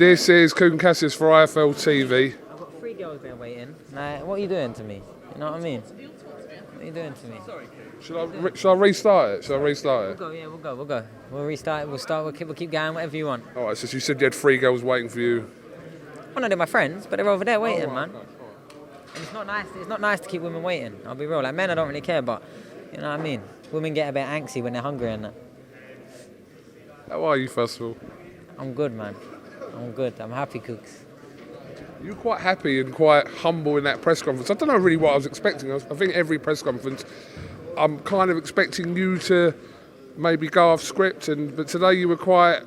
This is Kugan Cassius for IFLTV. I've got 3 girls there waiting. Like, what are you doing to me? You know what I mean? What are you doing to me? Shall I restart it? We'll go. We'll restart it. We'll keep going. Whatever you want. All right. So you said you had 3 girls waiting for you. Well, no, they're my friends, but they're over there waiting, man. And it's not nice. It's not nice to keep women waiting. I'll be real. Like men, I don't really care, but you know what I mean. Women get a bit antsy when they're hungry and that. How are you, first of all? I'm good, man. I'm good. I'm happy, Cooks. You were quite happy and quite humble in that press conference. I don't know really what I was expecting. I think every press conference, I'm kind of expecting you to maybe go off script, but today you were quite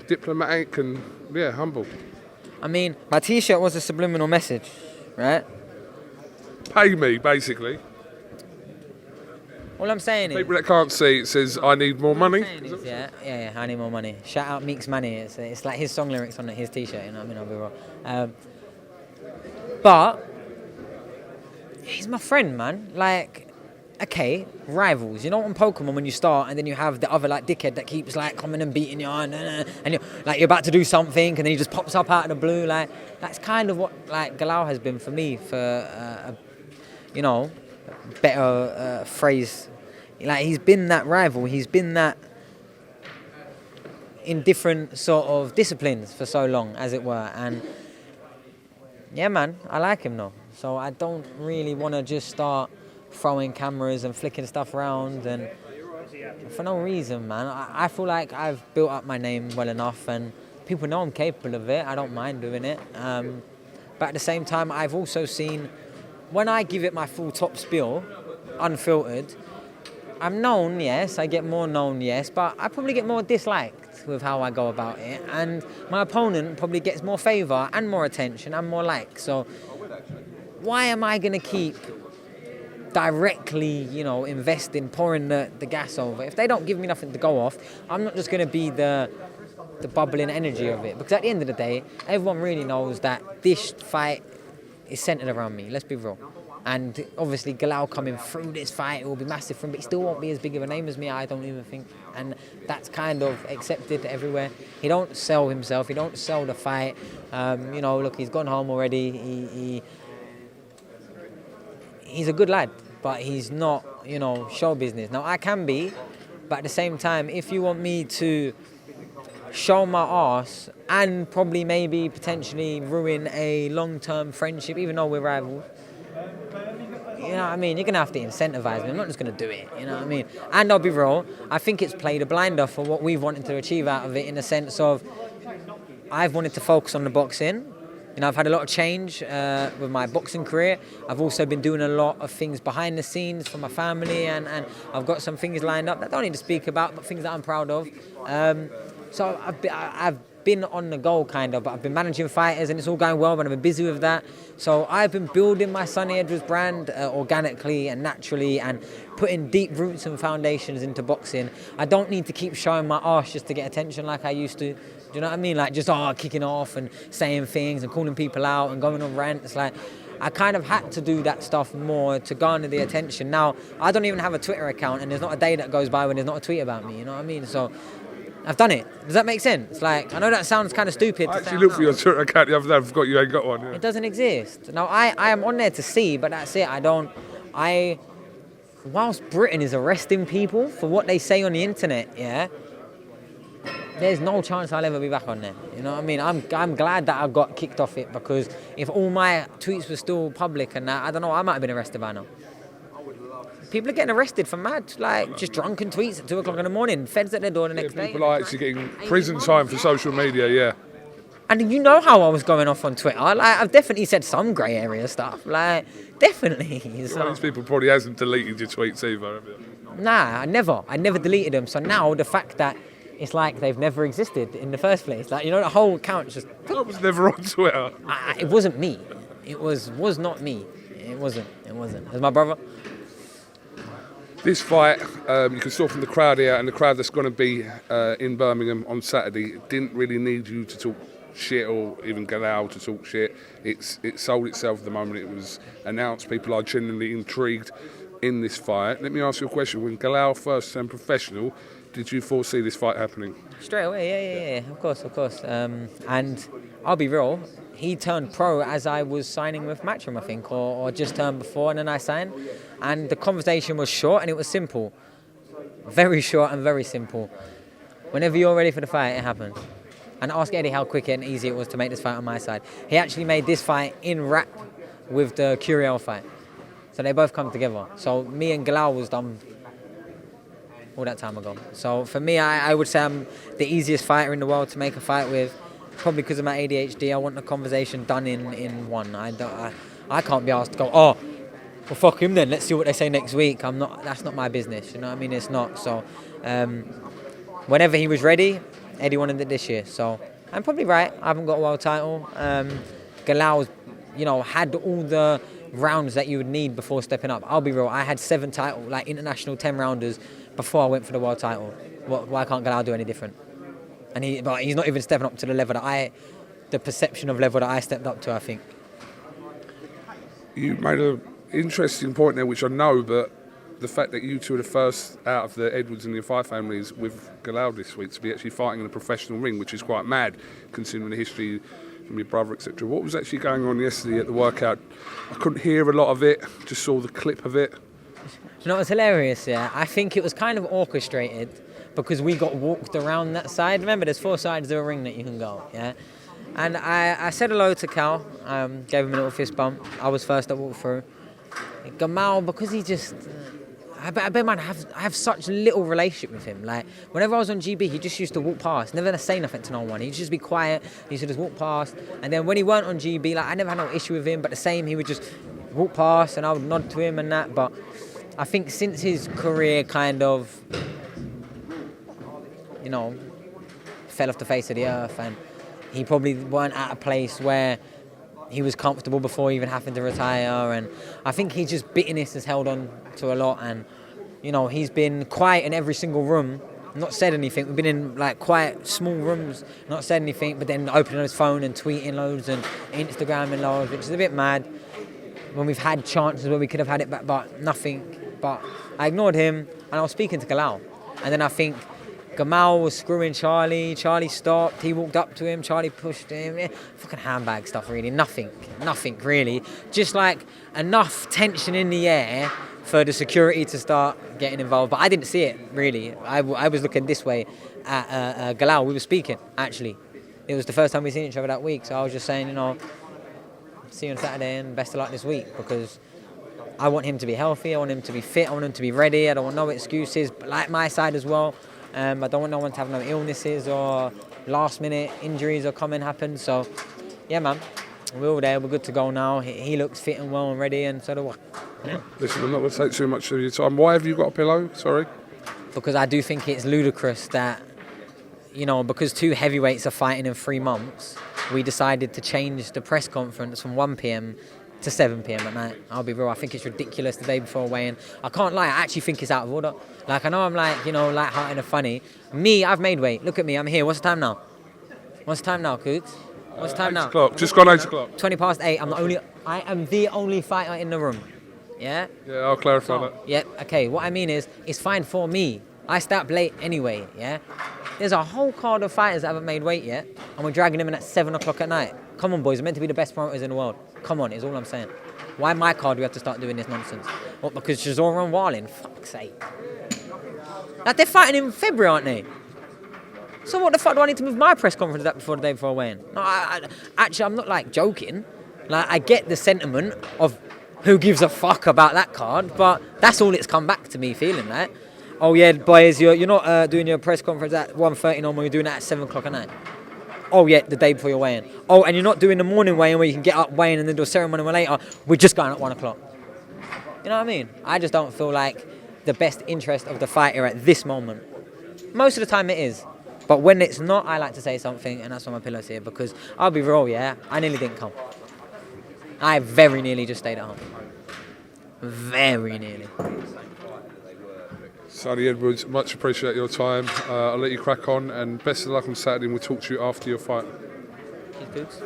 diplomatic and, humble. I mean, my T-shirt was a subliminal message, right? Pay me, basically. All I'm saying is... People that can't see, it says, I need more money. Yeah, I need more money. Shout out Meek's Money. It's like his song lyrics on his T-shirt, you know what I mean? I'll be wrong. But he's my friend, man. Like, okay, rivals. You know, on Pokemon when you start and then you have the other like dickhead that keeps like coming and beating you on, and you're about to do something and then he just pops up out of the blue. Like, that's kind of what like Galal has been for me for better phrase. Like, he's been that rival. He's been that in different sort of disciplines for so long, as it were. And yeah, man, I like him though. So I don't really want to just start throwing cameras and flicking stuff around and for no reason, man. I feel like I've built up my name well enough and people know I'm capable of it. I don't mind doing it. But at the same time, I've also seen when I give it my full top spiel, unfiltered, I'm known, yes, I get more known, yes, but I probably get more disliked with how I go about it, and my opponent probably gets more favour and more attention and more likes. So why am I going to keep directly, investing, pouring the gas over? If they don't give me nothing to go off, I'm not just going to be the bubbling energy of it, because at the end of the day, everyone really knows that this fight is centred around me, let's be real. And obviously Galal coming through this fight, it will be massive for him, but he still won't be as big of a name as me, I don't even think. And that's kind of accepted everywhere. He don't sell himself, he don't sell the fight. Look, he's gone home already. He's a good lad, but he's not, show business. Now, I can be, but at the same time, if you want me to show my arse and probably maybe potentially ruin a long-term friendship, even though we're rivals, you know what I mean? You're going to have to incentivise me. I'm not just going to do it, you know what I mean? And I'll be real, I think it's played a blinder for what we've wanted to achieve out of it, in the sense of I've wanted to focus on the boxing. I've had a lot of change with my boxing career. I've also been doing a lot of things behind the scenes for my family, and I've got some things lined up that I don't need to speak about, but things that I'm proud of. So I've been on the go, kind of, but I've been managing fighters and it's all going well, but I've been busy with that. So I've been building my Sonny Edwards brand organically and naturally, and putting deep roots and foundations into boxing. I don't need to keep showing my arse just to get attention like I used to. Do you know what I mean? Like, just kicking off and saying things and calling people out and going on rants. Like, I kind of had to do that stuff more to garner the attention. Now, I don't even have a Twitter account, and there's not a day that goes by when there's not a tweet about me, you know what I mean? So I've done it. Does that make sense? Like, I know that sounds kind of stupid. I actually looked for your Twitter account the other day. I forgot you ain't got one. Yeah. It doesn't exist. Now, I am on there to see, but that's it. Whilst Britain is arresting people for what they say on the internet, yeah, there's no chance I'll ever be back on there. You know what I mean? I'm glad that I got kicked off it, because if all my tweets were still public and that, I don't know, I might have been arrested by now. People are getting arrested for mad, like, just drunken tweets at 2 o'clock in the morning. Feds at their door the next day. People are actually getting prison time for social media, yeah. And you know how I was going off on Twitter. Like, I've definitely said some grey area stuff. Like, definitely. One of these people probably hasn't deleted your tweets either, have you? Nah, I never deleted them. So now the fact that it's like they've never existed in the first place. Like, the whole account just... I was never on Twitter. It wasn't me. It was not me. It wasn't. It was my brother. This fight, you can saw from the crowd here, and the crowd that's going to be in Birmingham on Saturday, didn't really need you to talk shit, or even Galal to talk shit. It sold itself the moment it was announced. People are genuinely intrigued in this fight. Let me ask you a question. When Galal first turned professional, did you foresee this fight happening? Straight away, yeah, of course. And I'll be real, he turned pro as I was signing with Matchroom, I think, or just turned before, and then I signed. And the conversation was short and it was simple. Very short and very simple. Whenever you're ready for the fight, it happens. And ask Eddie how quick and easy it was to make this fight on my side. He actually made this fight in rap with the Curiel fight. So they both come together. So me and Galal was done all that time ago. So for me, I would say I'm the easiest fighter in the world to make a fight with. Probably because of my ADHD, I want the conversation done in one. I can't be asked to go, oh, well, fuck him then. Let's see what they say next week. That's not my business. You know what I mean? It's not. So whenever he was ready, Eddie wanted it this year. So I'm probably right. I haven't got a world title. Galal's, had all the rounds that you would need before stepping up. I'll be real. I had 7 international 10-rounders before I went for the world title. Why can't Galal do any different? But he's not even stepping up to the level the perception of level that I stepped up to, I think. You made an interesting point there, which I know, but the fact that you two are the first out of the Edwards and the Yafai families with Galal this week to be actually fighting in a professional ring, which is quite mad considering the history from your brother, etc. What was actually going on yesterday at the workout? I couldn't hear a lot of it, just saw the clip of it. You know what's hilarious, yeah? I think it was kind of orchestrated because we got walked around that side. Remember, there's 4 sides of a ring that you can go, yeah? And I said hello to Cal, gave him a little fist bump. I was first to walk through. Gamal, because he just... I bet, man, I have such little relationship with him. Like, whenever I was on GB, he just used to walk past, never say nothing to no one. He'd just be quiet, he used to just walk past. And then when he weren't on GB, I never had no issue with him, but the same, he would just walk past and I would nod to him and that. But I think since his career kind of, fell off the face of the earth, and he probably weren't at a place where he was comfortable before even having to retire, and I think he just bitterness has held on to a lot, and he's been quiet in every single room, not said anything. We've been in quiet small rooms, not said anything, but then opening his phone and tweeting loads and Instagramming loads, which is a bit mad when we've had chances where we could have had it back, but nothing. But I ignored him and I was speaking to Galal, and then I think Gamal was screwing Charlie. Charlie stopped. He walked up to him. Charlie pushed him. Yeah, fucking handbag stuff, really. Nothing really. Just enough tension in the air for the security to start getting involved. But I didn't see it, really. I was looking this way at Galal. We were speaking, actually. It was the first time we'd seen each other that week. So I was just saying, see you on Saturday and best of luck this week, because I want him to be healthy. I want him to be fit. I want him to be ready. I don't want no excuses, but like my side as well. I don't want no one to have no illnesses or last-minute injuries or happen. So, yeah, man, we're all there. We're good to go now. He looks fit and well and ready, and so do I. Yeah. Listen, I'm not going to take too much of your time. Why have you got a pillow? Sorry. Because I do think it's ludicrous that, because 2 heavyweights are fighting in 3 months, we decided to change the press conference from 1 p.m. to 7 p.m. at night. I'll be real, I think it's ridiculous the day before weigh-in. I can't lie, I actually think it's out of order. I know I'm light-hearted and funny. Me, I've made weight. Look at me, I'm here. What's the time now? What's the time now, Coots? What's the time now? 8 o'clock, just gone 8 o'clock. 20 past 8, I am the only fighter in the room. Yeah? Yeah, I'll clarify that. Yeah, okay, what I mean is, it's fine for me. I start late anyway, yeah? There's a whole card of fighters that haven't made weight yet, and we're dragging them in at 7 o'clock at night. Come on, boys, we're meant to be the best promoters in the world. Come on, is all I'm saying. Why my card do we have to start doing this nonsense? What, because Chisora and Warlin? Fuck's sake. They're fighting in February, aren't they? So what the fuck do I need to move my press conference up before the day before I weigh in? No, actually, I'm not joking. I get the sentiment of who gives a fuck about that card, but that's all it's come back to me feeling like. Oh yeah, boys, you're not doing your press conference at 1:30 normal, you're doing it at 7 o'clock at night. Oh yeah, the day before your weigh-in. Oh, and you're not doing the morning weigh-in where you can get up, weigh-in and then do a ceremony later. We're just going at 1 o'clock. You know what I mean? I just don't feel like the best interest of the fighter at this moment. Most of the time it is. But when it's not, I like to say something, and that's why my pillow's here, because I'll be real, yeah, I nearly didn't come. I very nearly just stayed at home. Very nearly. Sonny Edwards, much appreciate your time. I'll let you crack on, and best of luck on Saturday, and we'll talk to you after your fight. Cheers, Cooks.